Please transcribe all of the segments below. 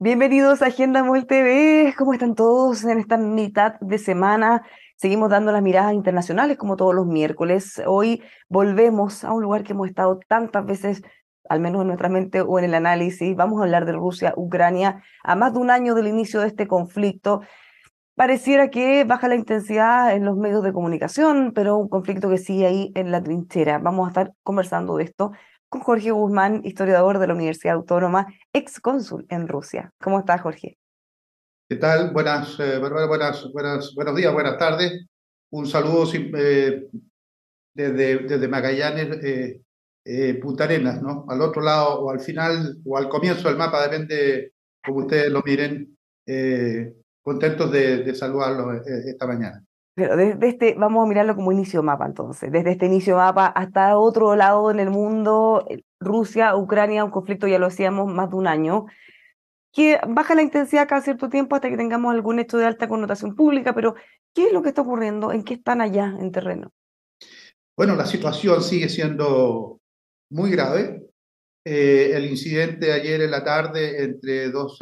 Bienvenidos a Agenda Móvil TV. ¿Cómo están todos en esta mitad de semana? Seguimos dando las miradas internacionales como todos los miércoles. Hoy volvemos a un lugar que hemos estado tantas veces, al menos en nuestra mente o en el análisis. Vamos a hablar de Rusia, Ucrania, a más de un año del inicio de este conflicto. Pareciera que baja la intensidad en los medios de comunicación, pero un conflicto que sigue ahí en la trinchera. Vamos a estar conversando de esto con Jorge Guzmán, historiador de la Universidad Autónoma, ex cónsul en Rusia. ¿Cómo estás, Jorge? ¿Qué tal? Bárbara, buenos días, buenas tardes. Un saludo desde Magallanes, Punta Arenas, ¿no? Al otro lado, o al final, o al comienzo del mapa, depende como ustedes lo miren. Contentos de saludarlos esta mañana. Pero desde este, vamos a mirarlo como inicio mapa entonces, desde este inicio mapa hasta otro lado en el mundo, Rusia, Ucrania, un conflicto, ya lo hacíamos, más de un año, que baja la intensidad cada cierto tiempo hasta que tengamos algún hecho de alta connotación pública, pero ¿qué es lo que está ocurriendo? ¿En qué están allá en terreno? Bueno, la situación sigue siendo muy grave. El incidente de ayer en la tarde entre dos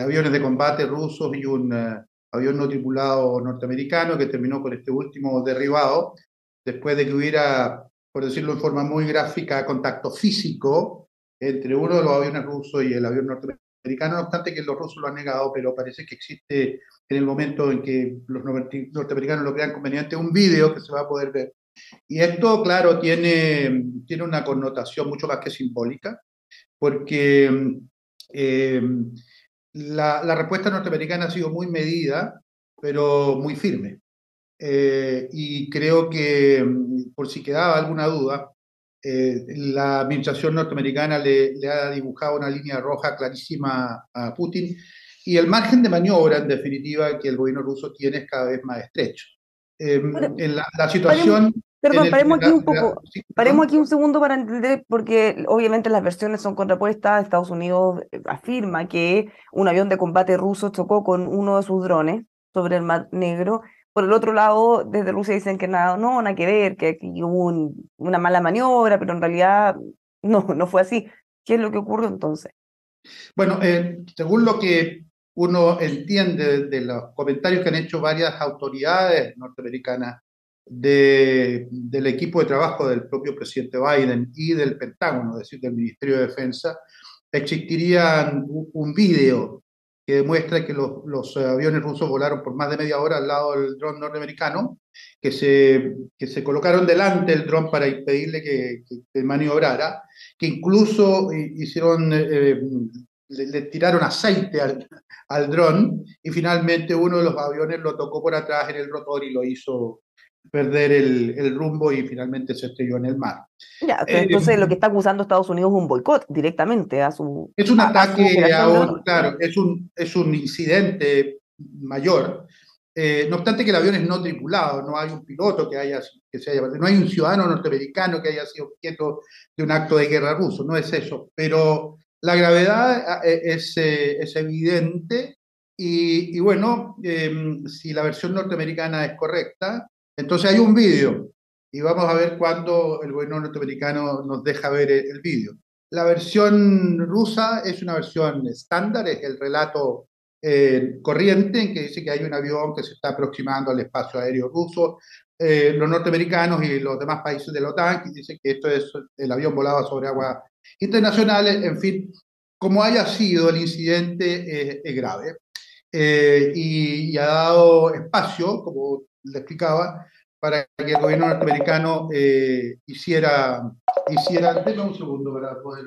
aviones de combate rusos y un avión no tripulado norteamericano que terminó con este último derribado, después de que hubiera, por decirlo en forma muy gráfica, contacto físico entre uno de los aviones rusos y el avión norteamericano, no obstante que los rusos lo han negado, pero parece que existe en el momento en que los norteamericanos lo crean conveniente un video que se va a poder ver. Y esto, claro, tiene una connotación mucho más que simbólica, porque eh, la respuesta norteamericana ha sido muy medida, pero muy firme. Y creo que, por si quedaba alguna duda, la administración norteamericana le ha dibujado una línea roja clarísima a Putin y el margen de maniobra, en definitiva, que el gobierno ruso tiene es cada vez más estrecho. Bueno, En la paremos, situación en perdón, el... paremos aquí un poco, sí, paremos perdón. aquí un segundo para entender, porque obviamente las versiones son contrapuestas. Estados Unidos afirma que un avión de combate ruso chocó con uno de sus drones sobre el Mar Negro. Por el otro lado, desde Rusia dicen que nada, no, nada que ver, que aquí hubo una mala maniobra, pero en realidad no fue así. ¿Qué es lo que ocurrió entonces? Bueno, según lo que uno entiende de los comentarios que han hecho varias autoridades norteamericanas del equipo de trabajo del propio presidente Biden y del Pentágono, es decir, del Ministerio de Defensa, existiría un video que demuestra que los aviones rusos volaron por más de media hora al lado del dron norteamericano, que se colocaron delante del dron para impedirle que maniobrara, que incluso hicieron le tiraron aceite al dron y finalmente uno de los aviones lo tocó por atrás en el rotor y lo hizo perder el rumbo y finalmente se estrelló en el mar. Ya, Eh, entonces lo que está acusando Estados Unidos es un boicot directamente a su, es un a su ataque operación de dron. claro, es un incidente mayor. No obstante que el avión es no tripulado, no hay un piloto no hay un ciudadano norteamericano que haya sido objeto de un acto de guerra ruso, no es eso, pero la gravedad es evidente y bueno, si la versión norteamericana es correcta, entonces hay un vídeo y vamos a ver cuándo el gobierno norteamericano nos deja ver el vídeo. La versión rusa es una versión estándar, es el relato corriente en que dice que hay un avión que se está aproximando al espacio aéreo ruso. Los norteamericanos y los demás países de la OTAN que dicen que esto es el avión volaba sobre aguas internacionales. En fin, como haya sido el incidente, es grave y ha dado espacio, como le explicaba, para que el gobierno norteamericano deme un segundo para poder...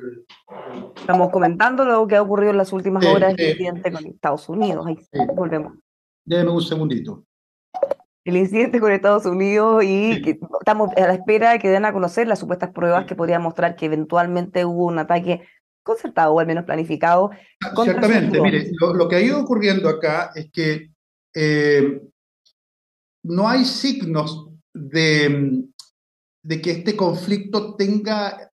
Estamos comentando lo que ha ocurrido en las últimas Eh, horas, el eh, incidente con Estados Unidos. Ahí volvemos. Deme un segundito. El incidente con Estados Unidos y que estamos a la espera de que den a conocer las supuestas pruebas que podrían mostrar que eventualmente hubo un ataque concertado o al menos planificado contra sus Ciertamente, mire, drones. lo que ha ido ocurriendo acá es que eh, no hay signos de que este conflicto tenga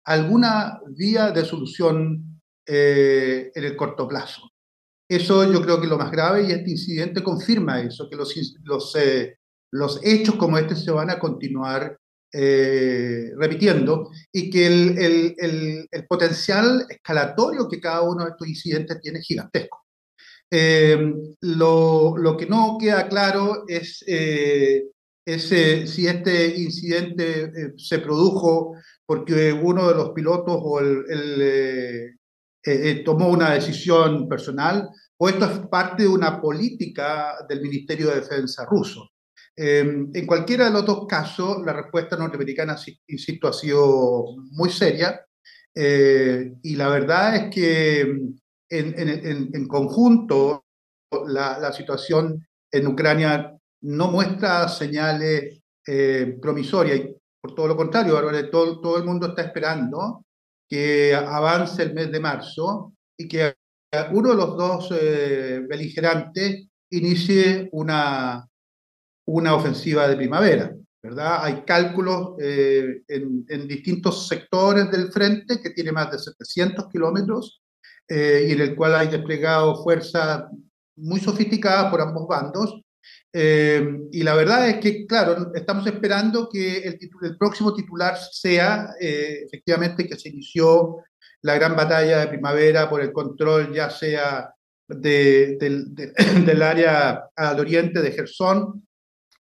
alguna vía de solución en el corto plazo. Eso yo creo que es lo más grave y este incidente confirma eso, que los hechos como este se van a continuar repitiendo, y que el potencial escalatorio que cada uno de estos incidentes tiene es gigantesco. Lo que no queda claro es si este incidente se produjo porque uno de los pilotos tomó una decisión personal, o esto es parte de una política del Ministerio de Defensa ruso. En cualquiera de los dos casos, la respuesta norteamericana, insisto, ha sido muy seria, y la verdad es que en conjunto la situación en Ucrania no muestra señales promisorias. Por todo lo contrario, ahora todo el mundo está esperando que avance el mes de marzo y que uno de los dos beligerantes inicie una ofensiva de primavera, ¿verdad? Hay cálculos en distintos sectores del frente que tiene más de 700 kilómetros, y en el cual hay desplegado fuerzas muy sofisticadas por ambos bandos. Y la verdad es que, claro, estamos esperando que el próximo titular sea efectivamente que se inició la gran batalla de primavera por el control, ya sea del área al oriente de Gerson,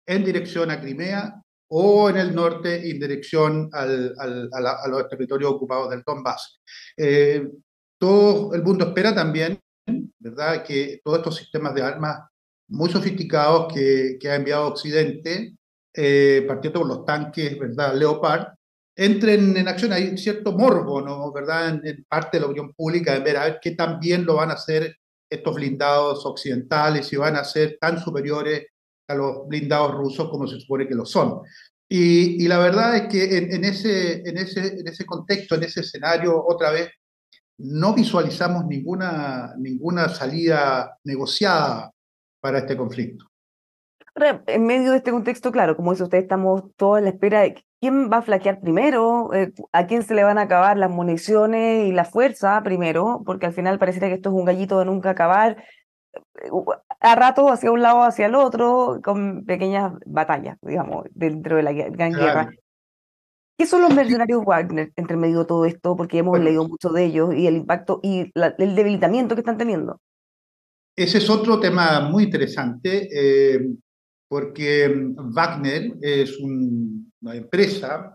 en dirección a Crimea, o en el norte en dirección a los territorios ocupados del Donbass. Eh, Todo el mundo espera también, ¿verdad?, que todos estos sistemas de armas muy sofisticados que ha enviado Occidente, partiendo por los tanques, ¿verdad?, Leopard, entren en acción. Hay cierto morbo, ¿no?, ¿verdad?, en parte de la opinión pública, de ver a ver qué tan bien lo van a hacer estos blindados occidentales, si van a ser tan superiores a los blindados rusos como se supone que lo son. Y la verdad es que en ese contexto, en ese escenario, otra vez, no visualizamos ninguna salida negociada para este conflicto. Ahora, en medio de este contexto, claro, como dice usted, estamos todos en la espera de quién va a flaquear primero, a quién se le van a acabar las municiones y la fuerza primero, porque al final pareciera que esto es un gallito de nunca acabar, a rato hacia un lado, hacia el otro, con pequeñas batallas, digamos, dentro de la gran guerra. Claro. ¿Qué son los Sí, mercenarios Wagner entre medio de todo esto? Porque hemos bueno, leído mucho de ellos y el impacto y el debilitamiento que están teniendo. ese es otro tema muy interesante, porque Wagner es una empresa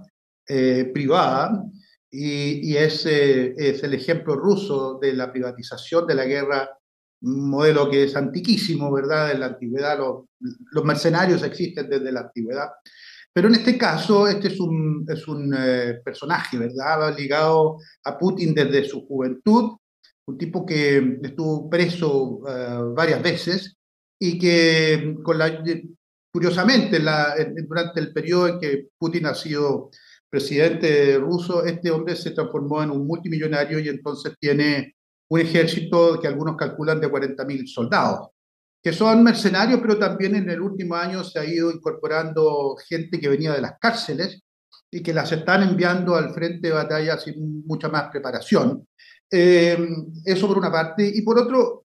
privada, y es el ejemplo ruso de la privatización de la guerra, un modelo que es antiquísimo, ¿verdad? En la antigüedad los mercenarios existen desde la antigüedad, pero en este caso este es un personaje, ¿verdad?, ligado a Putin desde su juventud, un tipo que estuvo preso varias veces, y que curiosamente durante el periodo en que Putin ha sido presidente ruso, este hombre se transformó en un multimillonario y entonces tiene un ejército que algunos calculan de 40.000 soldados, que son mercenarios, pero también en el último año se ha ido incorporando gente que venía de las cárceles y que las están enviando al frente de batalla sin mucha más preparación. Eh, Eso por una parte. Y por otro,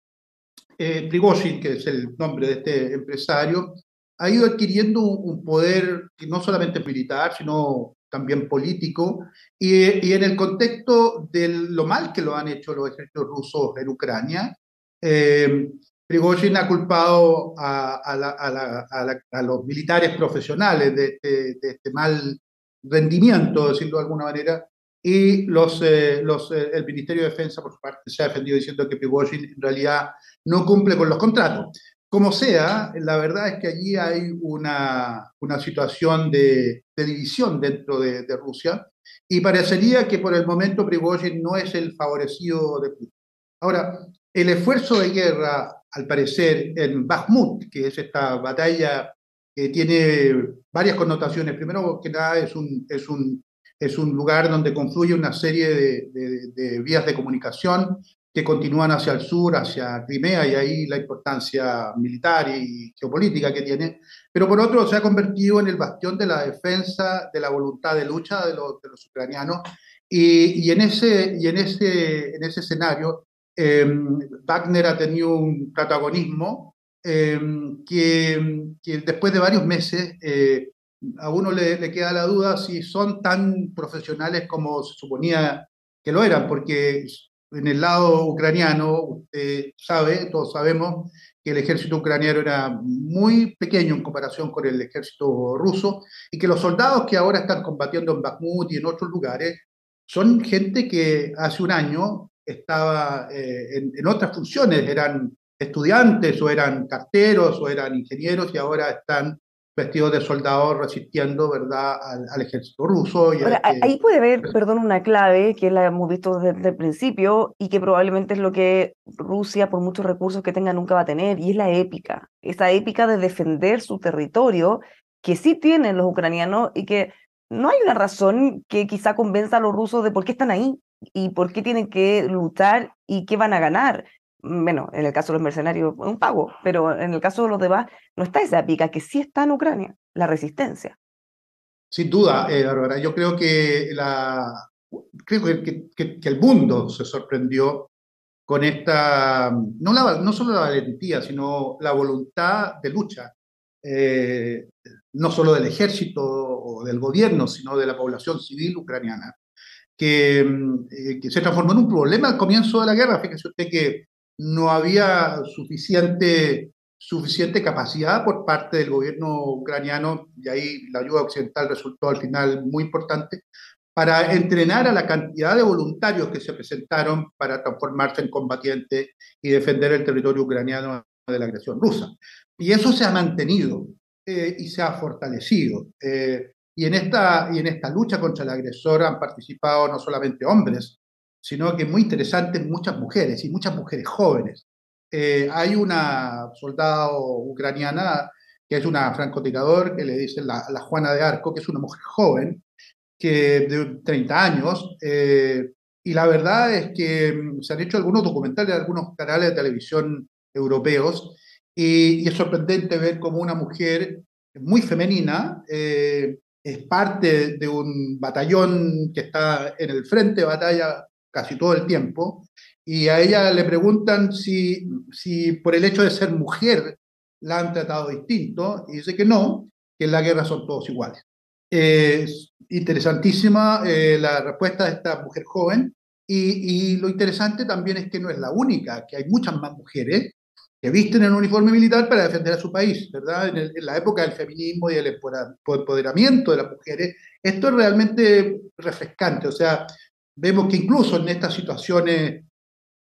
Prigozhin, que es el nombre de este empresario, ha ido adquiriendo un poder que no solamente militar, sino también político, y en el contexto de lo mal que lo han hecho los ejércitos rusos en Ucrania, eh, Prigozhin ha culpado a los militares profesionales de este mal rendimiento, decirlo de alguna manera, y el Ministerio de Defensa, por su parte, se ha defendido diciendo que Prigozhin en realidad no cumple con los contratos. Como sea, la verdad es que allí hay una situación de división dentro de Rusia, y parecería que por el momento Prigozhin no es el favorecido de Putin. Ahora, el esfuerzo de guerra, al parecer, en Bakhmut, que es esta batalla que tiene varias connotaciones. Primero que nada, es un lugar donde confluye una serie de vías de comunicación que continúan hacia el sur, hacia Crimea, y ahí la importancia militar y geopolítica que tiene. Pero por otro, se ha convertido en el bastión de la defensa de la voluntad de lucha de los ucranianos. En ese escenario, Wagner ha tenido un protagonismo, que después de varios meses a uno le queda la duda si son tan profesionales como se suponía que lo eran, porque en el lado ucraniano, usted sabe, todos sabemos que el ejército ucraniano era muy pequeño en comparación con el ejército ruso y que los soldados que ahora están combatiendo en Bakhmut y en otros lugares son gente que hace un año estaba en otras funciones, eran estudiantes o eran carteros o eran ingenieros y ahora están vestidos de soldados resistiendo, ¿verdad?, al ejército ruso y a Ahora, este... ahí puede haber, perdón, una clave que la hemos visto desde el principio y que probablemente es lo que Rusia, por muchos recursos que tenga, nunca va a tener, y es la épica. Esa épica de defender su territorio que sí tienen los ucranianos y que no hay una razón que quizá convenza a los rusos de por qué están ahí y por qué tienen que luchar y qué van a ganar. Bueno, en el caso de los mercenarios, un pago, pero en el caso de los demás, no está esa épica que sí está en Ucrania, la resistencia. Sin duda, Bárbara, yo creo que el mundo se sorprendió con esta, no solo la valentía, sino la voluntad de lucha, eh, no solo del ejército o del gobierno, sino de la población civil ucraniana, que se transformó en un problema al comienzo de la guerra. Fíjese usted que no había suficiente capacidad por parte del gobierno ucraniano, y ahí la ayuda occidental resultó al final muy importante, para entrenar a la cantidad de voluntarios que se presentaron para transformarse en combatientes y defender el territorio ucraniano de la agresión rusa. Y eso se ha mantenido y se ha fortalecido. Y en esta lucha contra el agresor han participado no solamente hombres, sino que muy interesantes muchas mujeres y muchas mujeres jóvenes. Hay una soldado ucraniana que es una francotirador que le dicen la Juana de Arco, que es una mujer joven, que de 30 años, y la verdad es que se han hecho algunos documentales de algunos canales de televisión europeos, y es sorprendente ver cómo una mujer muy femenina es parte de un batallón que está en el frente de batalla casi todo el tiempo, y a ella le preguntan si por el hecho de ser mujer la han tratado distinto, y dice que no, que en la guerra son todos iguales. Interesantísima la respuesta de esta mujer joven y lo interesante también es que no es la única, que hay muchas más mujeres que visten el uniforme militar para defender a su país, ¿verdad? En la época del feminismo y del empoderamiento de las mujeres, esto es realmente refrescante, o sea, vemos que incluso en estas situaciones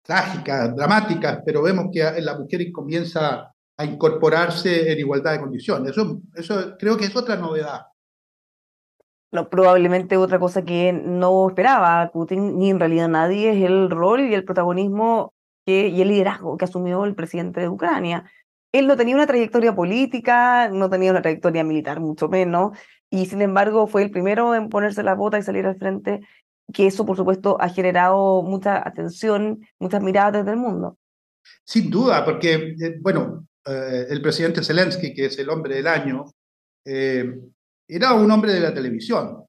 trágicas, dramáticas, pero vemos que la mujer comienza a incorporarse en igualdad de condiciones. Eso creo que es otra novedad. Probablemente otra cosa que no esperaba Putin ni en realidad nadie es el rol y el protagonismo y el liderazgo que asumió el presidente de Ucrania. Él no tenía una trayectoria política, no tenía una trayectoria militar, mucho menos, y sin embargo fue el primero en ponerse la bota y salir al frente, que eso por supuesto ha generado mucha atención, muchas miradas desde el mundo. Sin duda, porque, bueno, el presidente Zelensky, que es el hombre del año, eh, era un hombre de la televisión,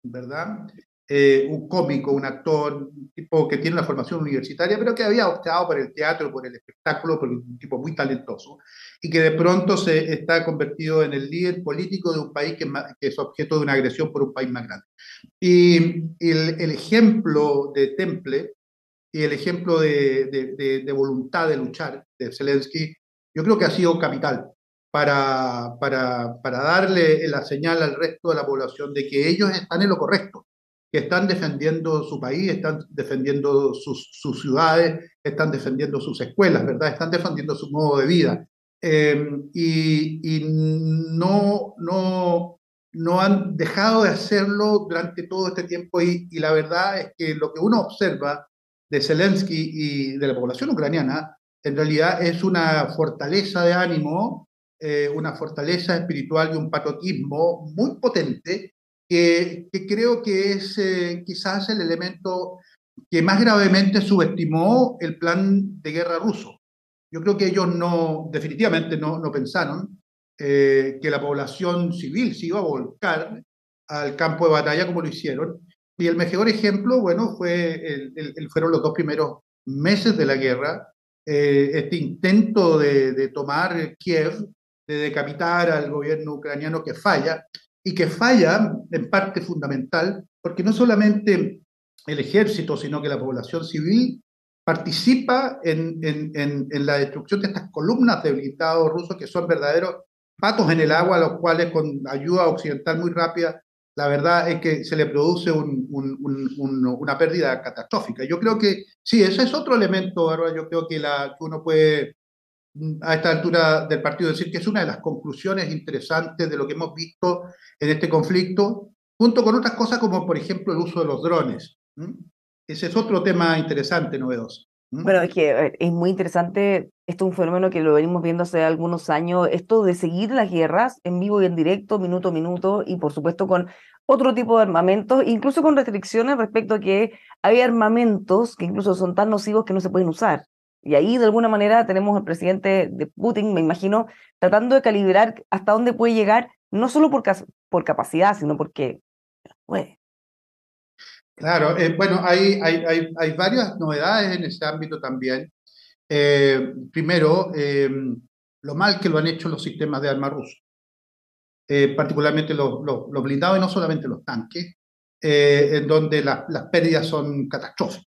¿verdad? Un cómico, un actor, un tipo que tiene una formación universitaria, pero que había optado por el teatro, por el espectáculo, porque es un tipo muy talentoso, y que de pronto se está convertido en el líder político de un país que es objeto de una agresión por un país más grande. Y el ejemplo de Temple y el ejemplo de voluntad de luchar de Zelensky, yo creo que ha sido capital para darle la señal al resto de la población de que ellos están en lo correcto, que están defendiendo su país, están defendiendo sus ciudades, están defendiendo sus escuelas, ¿verdad? Están defendiendo su modo de vida. Y no han dejado de hacerlo durante todo este tiempo y la verdad es que lo que uno observa de Zelensky y de la población ucraniana, en realidad es una fortaleza de ánimo, una fortaleza espiritual y un patriotismo muy potente que creo que es quizás el elemento que más gravemente subestimó el plan de guerra ruso. Yo creo que ellos definitivamente no pensaron que la población civil se iba a volcar al campo de batalla como lo hicieron. Y el mejor ejemplo, bueno, fueron los 2 primeros meses de la guerra, este intento de tomar Kiev, de decapitar al gobierno ucraniano que falla, y que falla en parte fundamental, porque no solamente el ejército, sino que la población civil participa en la destrucción de estas columnas de blindados rusos que son verdaderos patos en el agua, a los cuales con ayuda occidental muy rápida, la verdad es que se le produce una pérdida catastrófica. Yo creo que sí, ese es otro elemento, Bárbara, yo creo que uno puede a esta altura del partido decir que es una de las conclusiones interesantes de lo que hemos visto en este conflicto, junto con otras cosas como por ejemplo el uso de los drones. Ese es otro tema interesante, novedoso. Bueno, es que es muy interesante, esto es un fenómeno que lo venimos viendo hace algunos años, esto de seguir las guerras en vivo y en directo, minuto a minuto, y por supuesto con otro tipo de armamentos, incluso con restricciones respecto a que hay armamentos que incluso son tan nocivos que no se pueden usar. Y ahí de alguna manera tenemos al presidente de Putin, me imagino, tratando de calibrar hasta dónde puede llegar, no solo por capacidad, sino porque, pues, Claro, bueno, hay varias novedades en ese ámbito también. Primero, lo mal que lo han hecho los sistemas de armas rusos, particularmente los blindados y no solamente los tanques, en donde las pérdidas son catastróficas.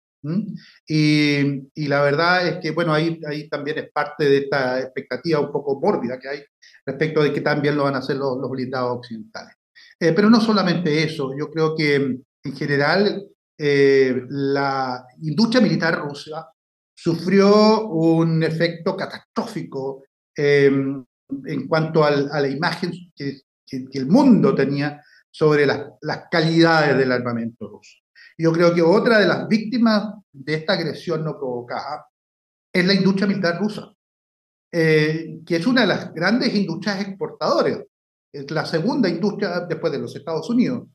Y la verdad es que, bueno, ahí también es parte de esta expectativa un poco mórbida que hay respecto de que también lo van a hacer los blindados occidentales. Pero no solamente eso, yo creo que en general la industria militar rusa sufrió un efecto catastrófico en cuanto a la imagen que el mundo tenía sobre las calidades del armamento ruso. Yo creo que otra de las víctimas de esta agresión no provocada es la industria militar rusa, que es una de las grandes industrias exportadoras. Es la segunda industria después de los Estados Unidos,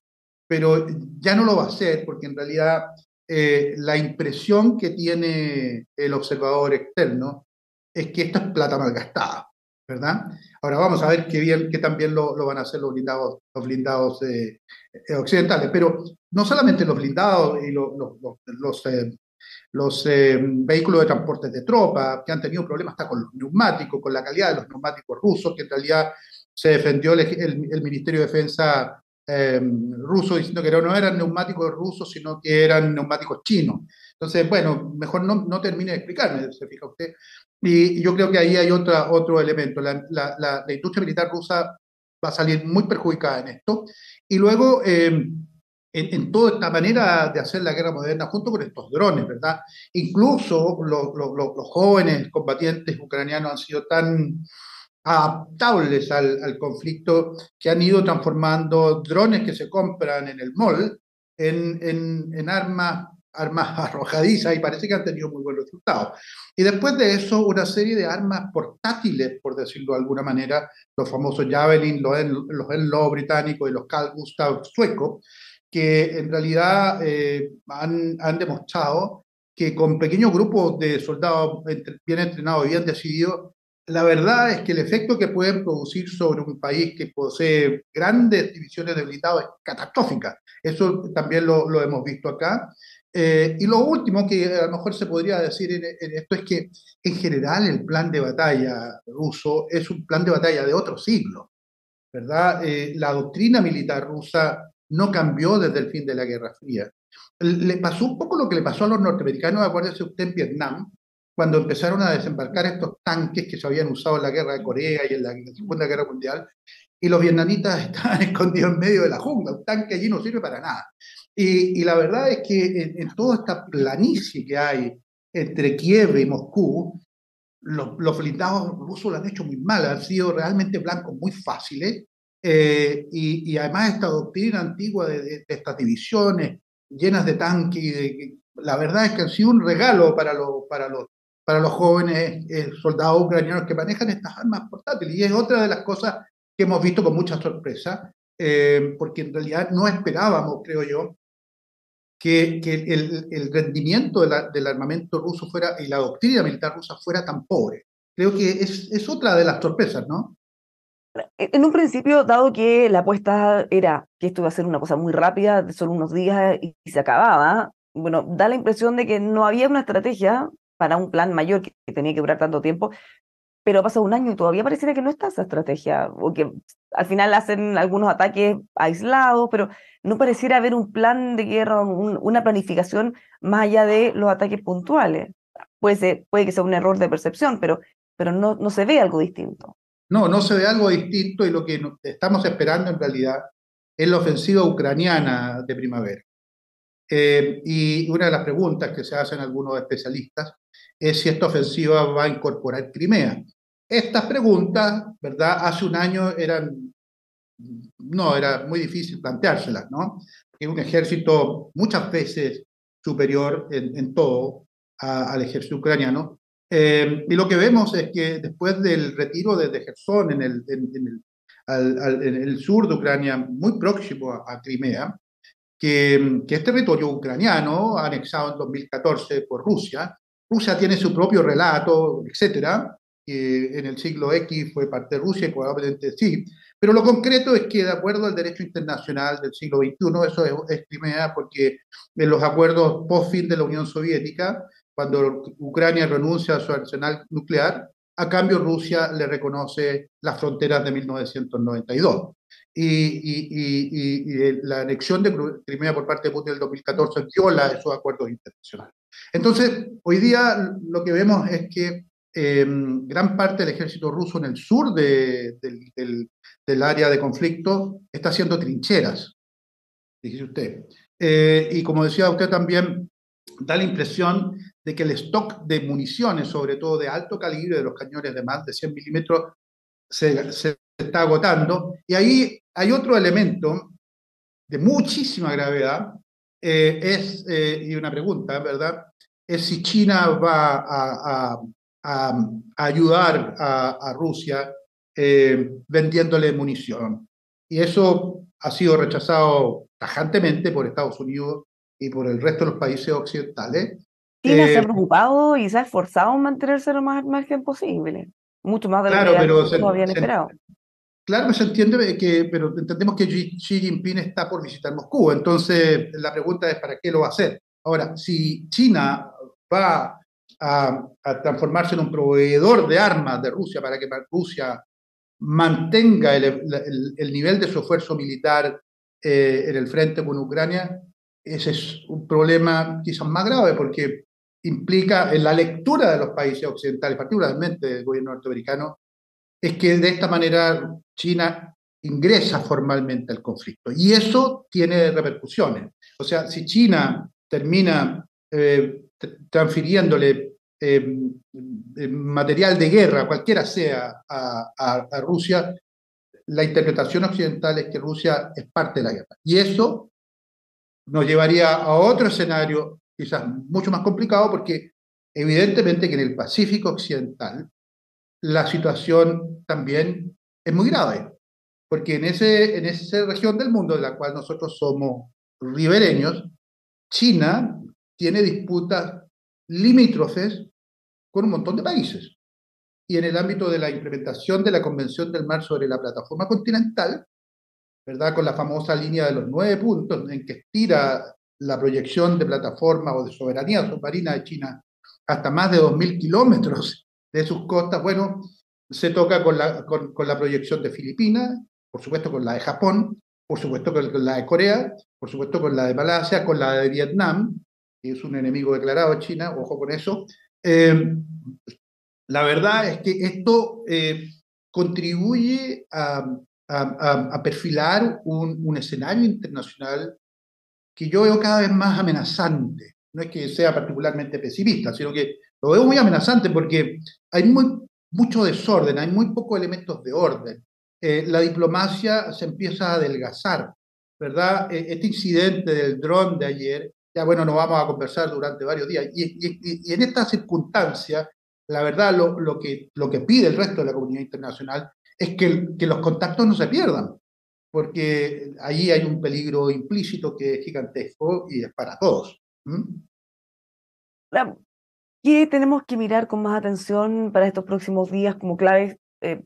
pero ya no lo va a hacer porque en realidad la impresión que tiene el observador externo es que esto es plata malgastada, ¿verdad? Ahora vamos a ver qué bien, que también lo van a hacer los blindados occidentales, pero no solamente los blindados y los vehículos de transporte de tropas, que han tenido problemas hasta con los neumáticos, con la calidad de los neumáticos rusos, que en realidad se defendió el Ministerio de Defensa ruso diciendo que no eran neumáticos rusos, sino que eran neumáticos chinos. Entonces, bueno, mejor no termine de explicarme, se fija usted. Y yo creo que ahí hay otro elemento. La industria militar rusa va a salir muy perjudicada en esto. Y luego, en toda esta manera de hacer la guerra moderna, junto con estos drones, ¿verdad? Incluso los jóvenes combatientes ucranianos han sido tan adaptables al conflicto que han ido transformando drones que se compran en el mall en armas arrojadizas y parece que han tenido muy buenos resultados. Y después de eso, una serie de armas portátiles, por decirlo de alguna manera, los famosos Javelin, los Enlow británicos y los Carl Gustav suecos, que en realidad han demostrado que con pequeños grupos de soldados bien entrenados y bien decididos, la verdad es que el efecto que pueden producir sobre un país que posee grandes divisiones de blindados es catastrófica. Eso también lo hemos visto acá. Y lo último que a lo mejor se podría decir en esto es que en general el plan de batalla ruso es un plan de batalla de otro siglo, ¿verdad? La doctrina militar rusa no cambió desde el fin de la Guerra Fría. Le pasó un poco lo que le pasó a los norteamericanos, acuérdese usted, en Vietnam, cuando empezaron a desembarcar estos tanques que se habían usado en la Guerra de Corea y en la Segunda Guerra Mundial, y los vietnamitas estaban escondidos en medio de la jungla, un tanque allí no sirve para nada. Y la verdad es que en toda esta planicie que hay entre Kiev y Moscú, los blindados rusos lo han hecho muy mal, han sido realmente blancos muy fáciles, y además esta doctrina antigua de estas divisiones llenas de tanques, la verdad es que han sido un regalo para los jóvenes soldados ucranianos que manejan estas armas portátiles, y es otra de las cosas que hemos visto con mucha sorpresa, porque en realidad no esperábamos, creo yo, que el rendimiento del armamento ruso fuera y la doctrina militar rusa fuera tan pobre. Creo que es otra de las sorpresas, ¿no? en un principio, dado que la apuesta era que esto iba a ser una cosa muy rápida, de solo unos días y se acababa, bueno, da la impresión de que no había una estrategia para un plan mayor que tenía que durar tanto tiempo, pero pasa un año y todavía pareciera que no está esa estrategia, o que al final hacen algunos ataques aislados, pero no pareciera haber un plan de guerra, una planificación más allá de los ataques puntuales. Puede que sea un error de percepción, pero no se ve algo distinto. No, no se ve algo distinto y lo que estamos esperando en realidad es la ofensiva ucraniana de primavera. Y una de las preguntas que se hacen algunos especialistas es si esta ofensiva va a incorporar Crimea. Estas preguntas, ¿verdad? Hace un año no, era muy difícil planteárselas, ¿no? Es un ejército muchas veces superior en todo al ejército ucraniano. Y lo que vemos es que después del retiro de Gerson en el sur de Ucrania, muy próximo a Crimea, que es territorio ucraniano, anexado en 2014 por Rusia. Rusia tiene su propio relato, etcétera, que en el siglo X fue parte de Rusia y probablemente sí. Pero lo concreto es que, de acuerdo al derecho internacional del siglo XXI, eso es Crimea, porque en los acuerdos post-fin de la Unión Soviética, cuando Ucrania renuncia a su arsenal nuclear, a cambio Rusia le reconoce las fronteras de 1992 y la anexión de Crimea por parte de Putin en el 2014 viola esos acuerdos internacionales. Entonces, hoy día lo que vemos es que gran parte del ejército ruso en el sur del área de conflicto está haciendo trincheras, dice usted. Y como decía usted también, da la impresión de que el stock de municiones, sobre todo de alto calibre, de los cañones de más de 100 milímetros, se está agotando. Y ahí hay otro elemento de muchísima gravedad, y una pregunta, ¿verdad? Es si China va a ayudar a Rusia vendiéndole munición. Y eso ha sido rechazado tajantemente por Estados Unidos y por el resto de los países occidentales. China se ha preocupado y se ha esforzado en mantenerse lo más al margen posible, mucho más de lo Claro, que pero algunos habían esperado. claro, se entiende que, pero entendemos que Xi Jinping está por visitar Moscú, entonces la pregunta es ¿para qué lo va a hacer? Ahora, si China va a transformarse en un proveedor de armas de Rusia para que Rusia mantenga el nivel de su esfuerzo militar en el frente con Ucrania, ese es un problema quizás más grave porque implica en la lectura de los países occidentales, particularmente del gobierno norteamericano, es que de esta manera China ingresa formalmente al conflicto. Y eso tiene repercusiones. O sea, si China termina transfiriéndole material de guerra, cualquiera sea, a Rusia, la interpretación occidental es que Rusia es parte de la guerra. Y eso nos llevaría a otro escenario quizás mucho más complicado porque evidentemente que en el Pacífico Occidental la situación también es muy grave, porque en esa región del mundo de la cual nosotros somos ribereños, China tiene disputas limítrofes con un montón de países. Y en el ámbito de la implementación de la Convención del Mar sobre la Plataforma Continental, ¿verdad? Con la famosa línea de los 9 puntos en que estira la proyección de plataforma o de soberanía submarina de China hasta más de 2.000 kilómetros de sus costas, bueno, se toca con la proyección de Filipinas, por supuesto con la de Japón, por supuesto con la de Corea, por supuesto con la de Malasia, con la de Vietnam, que es un enemigo declarado de China, ojo con eso. La verdad es que esto contribuye a perfilar un escenario internacional que yo veo cada vez más amenazante. No es que sea particularmente pesimista, sino que lo veo muy amenazante porque hay mucho desorden, hay muy pocos elementos de orden. La diplomacia se empieza a adelgazar, ¿verdad? Este incidente del dron de ayer, ya bueno, nos vamos a conversar durante varios días. Y en esta circunstancia, la verdad, lo que pide el resto de la comunidad internacional es que los contactos no se pierdan, porque allí hay un peligro implícito que es gigantesco y es para todos. ¿Mm? Ahora, ¿qué tenemos que mirar con más atención para estos próximos días como claves?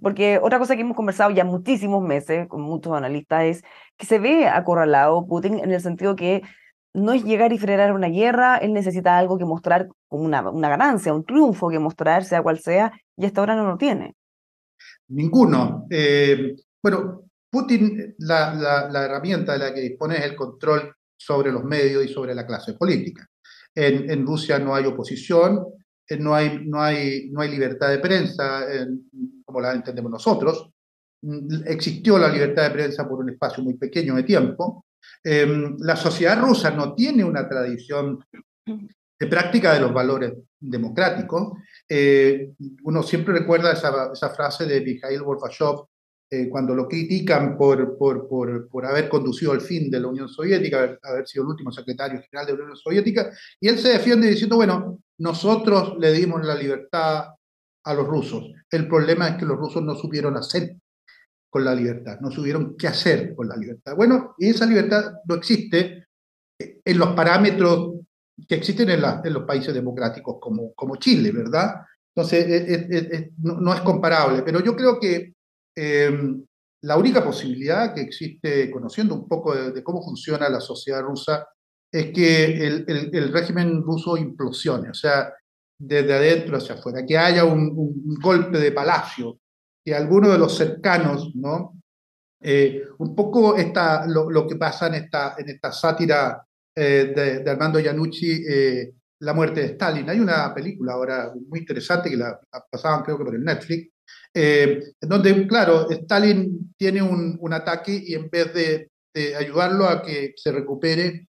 Porque otra cosa que hemos conversado ya muchísimos meses con muchos analistas es que se ve acorralado Putin en el sentido que no es llegar y frenar una guerra, él necesita algo que mostrar como una ganancia, un triunfo que mostrar, sea cual sea, y hasta ahora no lo tiene. Ninguno. Bueno, Putin, la herramienta de la que dispone es el control sobre los medios y sobre la clase política. En Rusia no hay oposición, no hay libertad de prensa, como la entendemos nosotros. Existió la libertad de prensa por un espacio muy pequeño de tiempo. La sociedad rusa no tiene una tradición de práctica de los valores democráticos. Uno siempre recuerda esa frase de Mikhail Gorbachev cuando lo critican por haber conducido al fin de la Unión Soviética, haber sido el último secretario general de la Unión Soviética, y él se defiende diciendo, bueno, nosotros le dimos la libertad a los rusos. El problema es que los rusos no supieron hacer con la libertad, no supieron qué hacer con la libertad. Bueno, y esa libertad no existe en los parámetros que existen en los países democráticos como Chile, ¿verdad? Entonces, no es comparable, pero yo creo que la única posibilidad que existe, conociendo un poco de cómo funciona la sociedad rusa, es que el régimen ruso implosione, o sea, desde adentro hacia afuera, que haya un golpe de palacio, que alguno de los cercanos, ¿no? Un poco lo que pasa en esta sátira de Armando Iannucci, La muerte de Stalin. Hay una película ahora muy interesante que la pasaban creo que por el Netflix, en donde, claro, Stalin tiene un ataque y en vez de ayudarlo a que se recupere,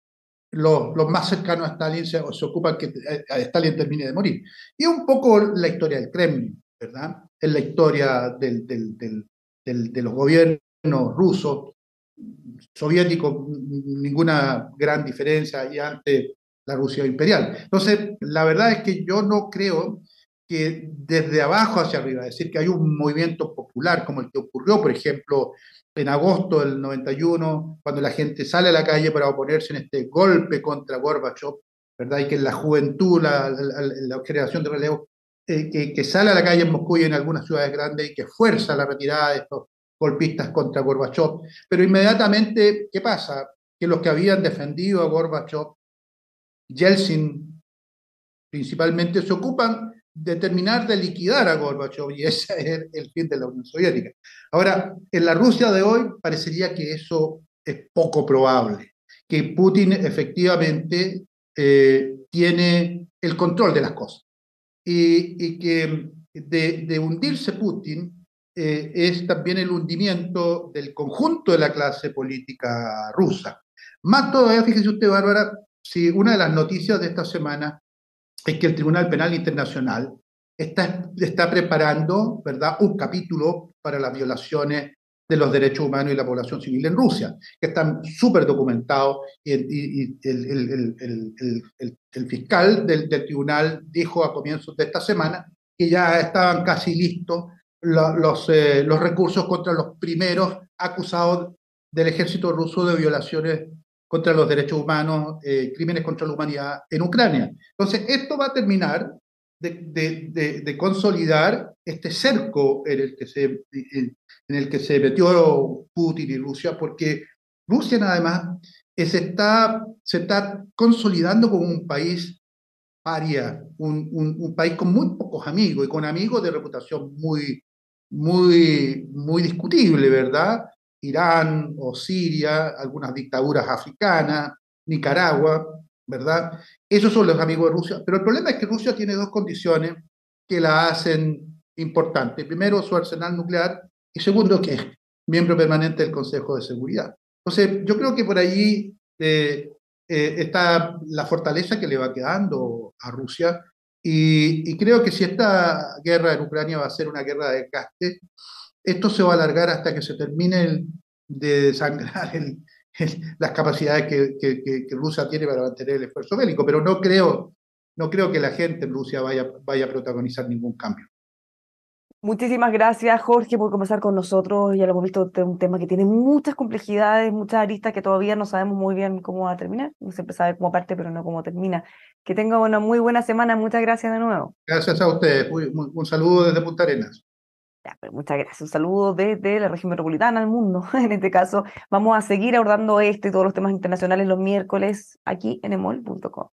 los más cercanos a Stalin se ocupan que a Stalin termine de morir. Y un poco la historia del Kremlin, ¿verdad? Es la historia de los gobiernos rusos, soviéticos, ninguna gran diferencia y ante la Rusia imperial. Entonces, la verdad es que yo no creo que desde abajo hacia arriba, es decir, que hay un movimiento popular como el que ocurrió, por ejemplo, en agosto del 91, cuando la gente sale a la calle para oponerse en este golpe contra Gorbachev, ¿verdad? Y que la juventud, la generación de relevo, que sale a la calle en Moscú y en algunas ciudades grandes y que fuerza la retirada de estos golpistas contra Gorbachev. Pero inmediatamente, ¿qué pasa? Que los que habían defendido a Gorbachev, Yeltsin principalmente, se ocupan de terminar de liquidar a Gorbachev y ese es el fin de la Unión Soviética. Ahora, en la Rusia de hoy parecería que eso es poco probable, que Putin efectivamente tiene el control de las cosas y que de hundirse Putin es también el hundimiento del conjunto de la clase política rusa. Más todavía, fíjese usted, Bárbara, si una de las noticias de esta semana es que el Tribunal Penal Internacional está preparando, ¿verdad?, un capítulo para las violaciones de los derechos humanos y la población civil en Rusia, que están súper documentados y el fiscal del tribunal dijo a comienzos de esta semana que ya estaban casi listos los recursos contra los primeros acusados del ejército ruso de violaciones contra los derechos humanos, crímenes contra la humanidad en Ucrania. Entonces, esto va a terminar de consolidar este cerco en el que se metió Putin y Rusia, porque Rusia nada más se está consolidando como un país paria, un país con muy pocos amigos y con amigos de reputación muy, muy, muy discutible, ¿verdad? Irán o Siria, algunas dictaduras africanas, Nicaragua, ¿verdad? Esos son los amigos de Rusia. Pero el problema es que Rusia tiene dos condiciones que la hacen importante. Primero, su arsenal nuclear y segundo, que es miembro permanente del Consejo de Seguridad. Entonces, yo creo que por allí está la fortaleza que le va quedando a Rusia y creo que si esta guerra en Ucrania va a ser una guerra de desgaste, esto se va a alargar hasta que se termine de desangrar las capacidades que Rusia tiene para mantener el esfuerzo bélico, pero no creo que la gente en Rusia vaya a protagonizar ningún cambio. Muchísimas gracias, Jorge, por conversar con nosotros. Ya lo hemos visto, este es un tema que tiene muchas complejidades, muchas aristas que todavía no sabemos muy bien cómo va a terminar. No siempre sabe cómo parte, pero no cómo termina. Que tenga una muy buena semana. Muchas gracias de nuevo. Gracias a ustedes. Un saludo desde Punta Arenas. Ya, pues, muchas gracias. Un saludo desde la región metropolitana al mundo. En este caso, vamos a seguir abordando este y todos los temas internacionales los miércoles aquí en emol.com.